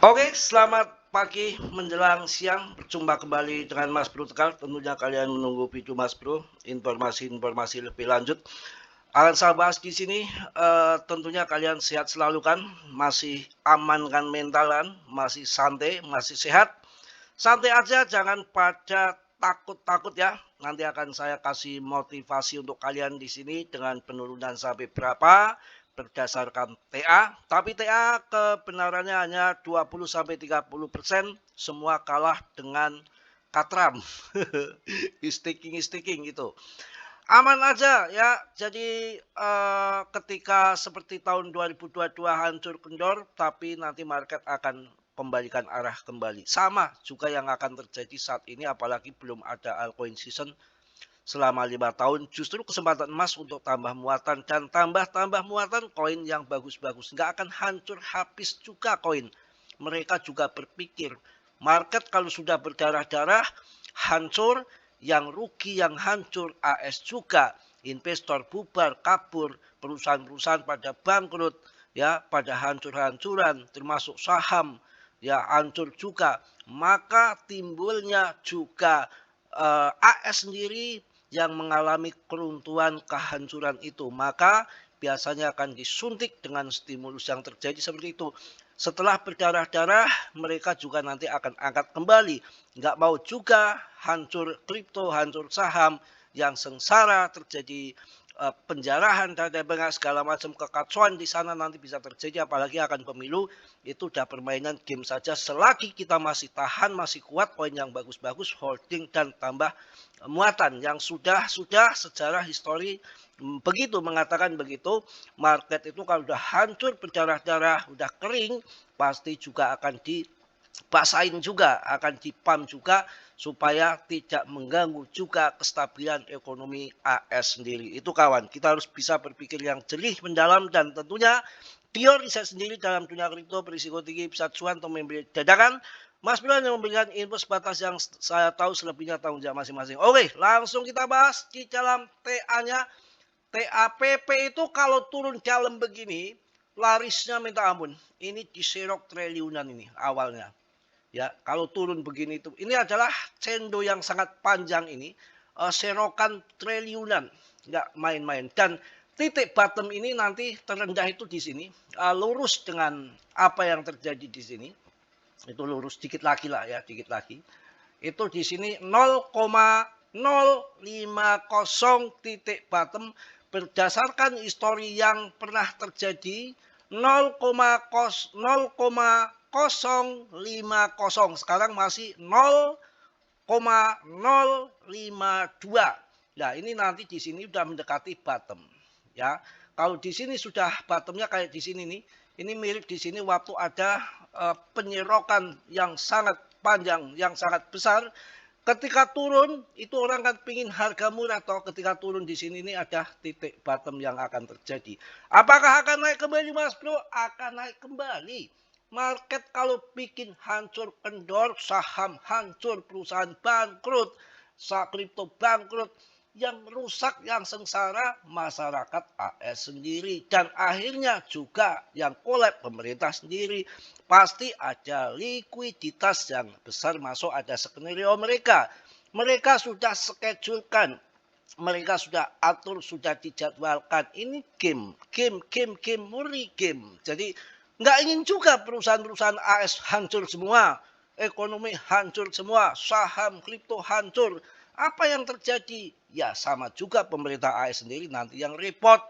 Oke, selamat pagi menjelang siang. Berjumpa kembali dengan Mas Bro Tegal. Tentunya kalian menunggu video Mas Bro, informasi-informasi lebih lanjut. Akan saya bahas di sini, tentunya kalian sehat selalu kan, masih aman kan mentalan, masih santai, masih sehat. Santai aja, jangan pada takut-takut ya. Nanti akan saya kasih motivasi untuk kalian di sini dengan penurunan sampai berapa berdasarkan TA. Tapi TA kebenarannya hanya 20 sampai 30%. Semua kalah dengan Katram. Staking gitu. Aman aja ya. Jadi ketika seperti tahun 2022 hancur kendor, tapi nanti market akan kembalikan arah kembali. Sama juga yang akan terjadi saat ini, apalagi belum ada altcoin season selama 5 tahun. Justru kesempatan emas untuk tambah muatan dan tambah muatan koin yang bagus-bagus. Nggak akan hancur habis juga koin. Mereka juga berpikir market kalau sudah berdarah-darah hancur, yang rugi, yang hancur AS juga, investor bubar, kabur, perusahaan-perusahaan pada bangkrut, ya, pada hancur-hancuran, termasuk saham, ya, hancur juga. Maka timbulnya juga AS sendiri yang mengalami keruntuhan, kehancuran itu. Maka biasanya akan disuntik dengan stimulus yang terjadi seperti itu. Setelah berdarah-darah, mereka juga nanti akan angkat kembali. Nggak mau juga hancur kripto, hancur saham, yang sengsara terjadi penjarahan dan segala macam kekacauan di sana nanti bisa terjadi, apalagi akan pemilu. Itu udah permainan game saja. Selagi kita masih tahan, masih kuat, poin yang bagus-bagus, holding dan tambah muatan yang sudah sejarah histori begitu mengatakan begitu. Market itu kalau udah hancur berdarah-darah, udah kering, pasti juga akan dibasahin juga, akan dipam juga supaya tidak mengganggu juga kestabilan ekonomi AS sendiri. Itu kawan, kita harus bisa berpikir yang jernih, mendalam, dan tentunya teori saya sendiri dalam dunia kripto berisiko tinggi bisa cuan atau membeli dadakan. Mas Bro yang memberikan info sebatas yang saya tahu, selebihnya tanggung jawab masing-masing. Oke, langsung kita bahas di dalam TA-nya. TAPP itu kalau turun dalam begini, larisnya minta ampun. Ini diserok triliunan ini awalnya. Ya, kalau turun begini itu, ini adalah cendo yang sangat panjang ini, serokan triliunan, nggak main-main. Dan titik bottom ini nanti terendah itu di sini, lurus dengan apa yang terjadi di sini. Itu lurus dikit lagi lah ya, dikit lagi. Itu di sini 0,050 titik bottom berdasarkan histori yang pernah terjadi 0,050, sekarang masih 0,052. Nah, ini nanti di sini sudah mendekati bottom ya. Kalau di sini sudah bottomnya kayak di sini nih, ini mirip di sini waktu ada penyerokan yang sangat panjang, yang sangat besar. Ketika turun, itu orang kan pingin harga murah toh. Ketika turun di sini ini ada titik bottom yang akan terjadi. Apakah akan naik kembali Mas Bro? Akan naik kembali. Market kalau bikin hancur kendor, saham hancur, perusahaan bangkrut, kripto bangkrut, yang rusak, yang sengsara masyarakat AS sendiri, dan akhirnya juga yang kolab pemerintah sendiri. Pasti ada likuiditas yang besar masuk, ada skenario mereka. Mereka sudah schedulekan, mereka sudah atur, sudah dijadwalkan. Ini game murni game. Jadi nggak ingin juga perusahaan-perusahaan AS hancur semua, ekonomi hancur semua, saham kripto hancur. Apa yang terjadi? Ya sama juga pemerintah AS sendiri nanti yang repot.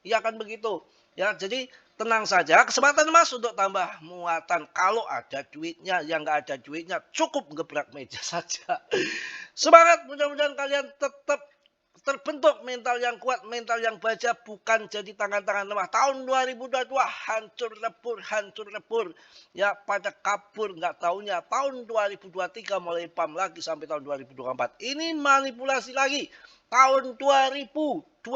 Ya kan begitu. Ya, jadi tenang saja. Kesempatan Mas untuk tambah muatan. Kalau ada duitnya, yang nggak ada duitnya cukup gebrak meja saja. Semangat, mudah-mudahan kalian tetap terbentuk mental yang kuat, mental yang baja, bukan jadi tangan-tangan lemah. Tahun 2022 hancur lebur. Ya, pada kabur, nggak taunya tahun 2023 mulai pam lagi sampai tahun 2024. Ini manipulasi lagi. Tahun 2026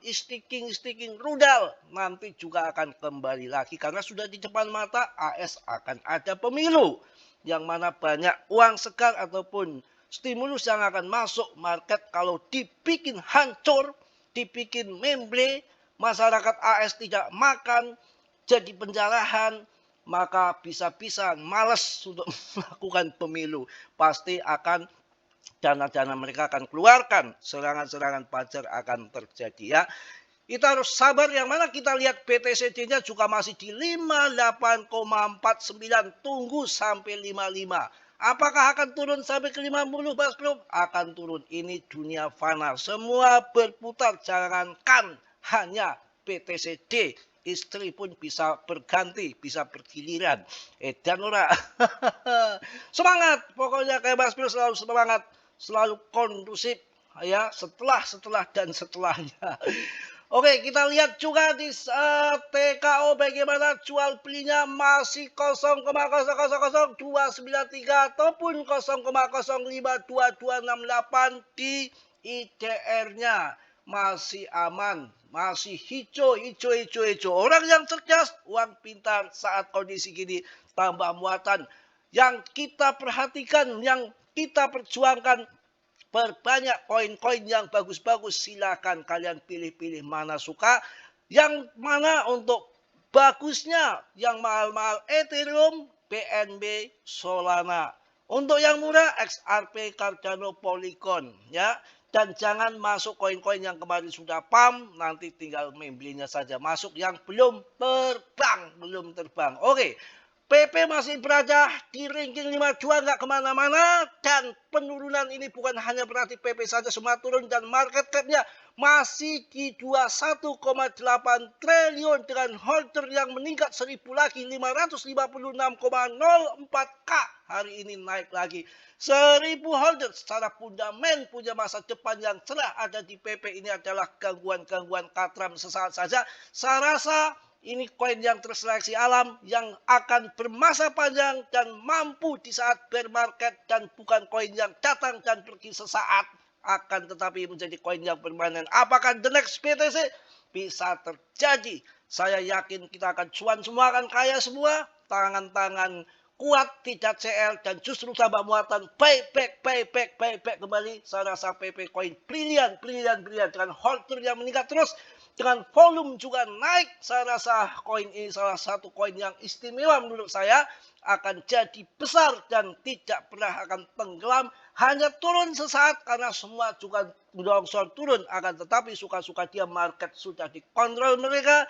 staking rudal nanti juga akan kembali lagi karena sudah di depan mata. AS akan ada pemilu yang mana banyak uang segar ataupun stimulus yang akan masuk market. Kalau dibikin hancur, dibikin memble, masyarakat AS tidak makan, jadi penjarahan, maka bisa-bisa malas untuk melakukan pemilu. Pasti akan dana-dana mereka akan keluarkan, serangan-serangan pajar akan terjadi ya. Kita harus sabar, yang mana kita lihat BTCD-nya juga masih di 58,49, tunggu sampai 55. Apakah akan turun sampai ke 50, Mas Bro? Akan turun, ini dunia fana, semua berputar, jangankan hanya BTCD, istri pun bisa berganti, bisa bergiliran. Dan ora. Semangat, pokoknya kayak Mas Bro selalu semangat, selalu kondusif ya, setelah dan setelahnya. Oke, kita lihat juga di TKO bagaimana jual belinya masih 0,0000293 ataupun 0,0522268 di IDR-nya. Masih aman, masih hijau. Orang yang cerdas, uang pintar saat kondisi gini tambah muatan. Yang kita perhatikan, yang kita perjuangkan, perbanyak koin-koin yang bagus-bagus. Silakan kalian pilih-pilih mana suka. Yang mana untuk bagusnya, yang mahal-mahal Ethereum, BNB, Solana. Untuk yang murah XRP, Cardano, Polygon ya. Dan jangan masuk koin-koin yang kemarin sudah pump, nanti tinggal membelinya saja. Masuk yang belum terbang. Oke. PP masih berada di ranking 52, nggak kemana-mana. Dan penurunan ini bukan hanya berarti PP saja semua turun, dan market cap-nya masih di 21,8 triliun dengan holder yang meningkat 1000 lagi, 556,04K. Hari ini naik lagi 1000 holder. Secara fundament punya masa depan yang cerah ada di PP. Ini adalah gangguan-gangguan katram sesaat saja. Saya rasa ini koin yang terseleksi alam, yang akan bermasa panjang dan mampu di saat bear market, dan bukan koin yang datang dan pergi sesaat, akan tetapi menjadi koin yang permanen. Apakah the next BTC? Bisa terjadi. Saya yakin kita akan cuan semua, akan kaya semua, tangan-tangan kuat, tidak CL, dan justru tambah muatan, buyback kembali. Saya rasa PP koin brilian dengan holder yang meningkat terus, dengan volume juga naik. Saya rasa koin ini salah satu koin yang istimewa menurut saya, akan jadi besar dan tidak pernah akan tenggelam, hanya turun sesaat karena semua juga longsor turun. Akan tetapi suka-suka dia, market sudah dikontrol mereka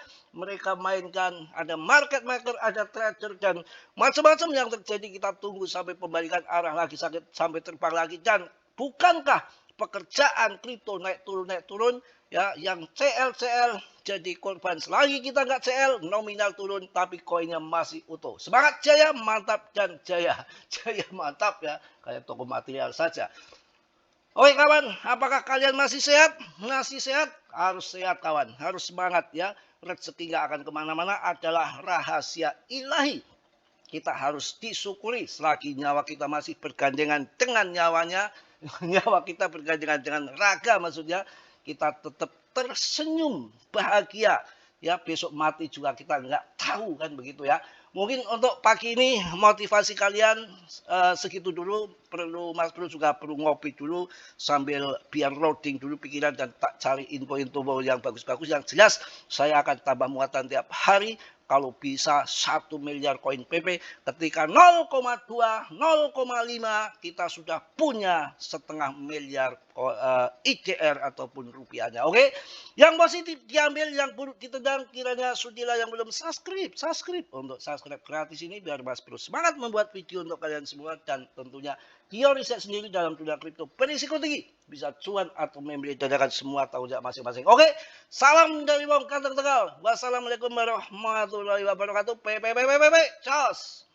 mainkan, ada market maker, ada trader, dan macam-macam yang terjadi. Kita tunggu sampai pembalikan arah lagi, sampai terbang lagi. Dan bukankah pekerjaan kripto naik turun ya, yang CL jadi korban. Selagi kita nggak CL, nominal turun tapi koinnya masih utuh. Semangat, jaya, mantap, dan jaya mantap ya, kayak toko material saja. Oke kawan, apakah kalian masih sehat? Masih sehat? Harus sehat kawan, harus semangat ya. Rezeki nggak akan kemana-mana, adalah rahasia ilahi. Kita harus disyukuri selagi nyawa kita masih bergandengan dengan nyawanya. Nyawa kita bergandengan dengan raga, maksudnya kita tetap tersenyum bahagia ya. Besok mati juga kita nggak tahu kan, begitu ya. Mungkin untuk pagi ini motivasi kalian segitu dulu. Mas Bro juga perlu ngopi dulu sambil biar loading dulu pikiran, dan tak cari info-info yang bagus-bagus. Yang jelas saya akan tambah muatan tiap hari. Kalau bisa 1 miliar koin PP, ketika 0,2, 0,5 kita sudah punya 1,5 miliar IDR ataupun rupiahnya. Oke, yang positif diambil, yang buruk ditendang. Kiranya sudilah yang belum subscribe untuk subscribe gratis ini, biar Mas Bro semangat membuat video untuk kalian semua. Dan tentunya Gio riset sendiri dalam dunia kripto berisiko tinggi, bisa cuan atau membeli dadakan, semua tahu masing-masing. Oke, salam dari Wong Kantong Tegal. Wassalamualaikum warahmatullahi wabarakatuh. Cos.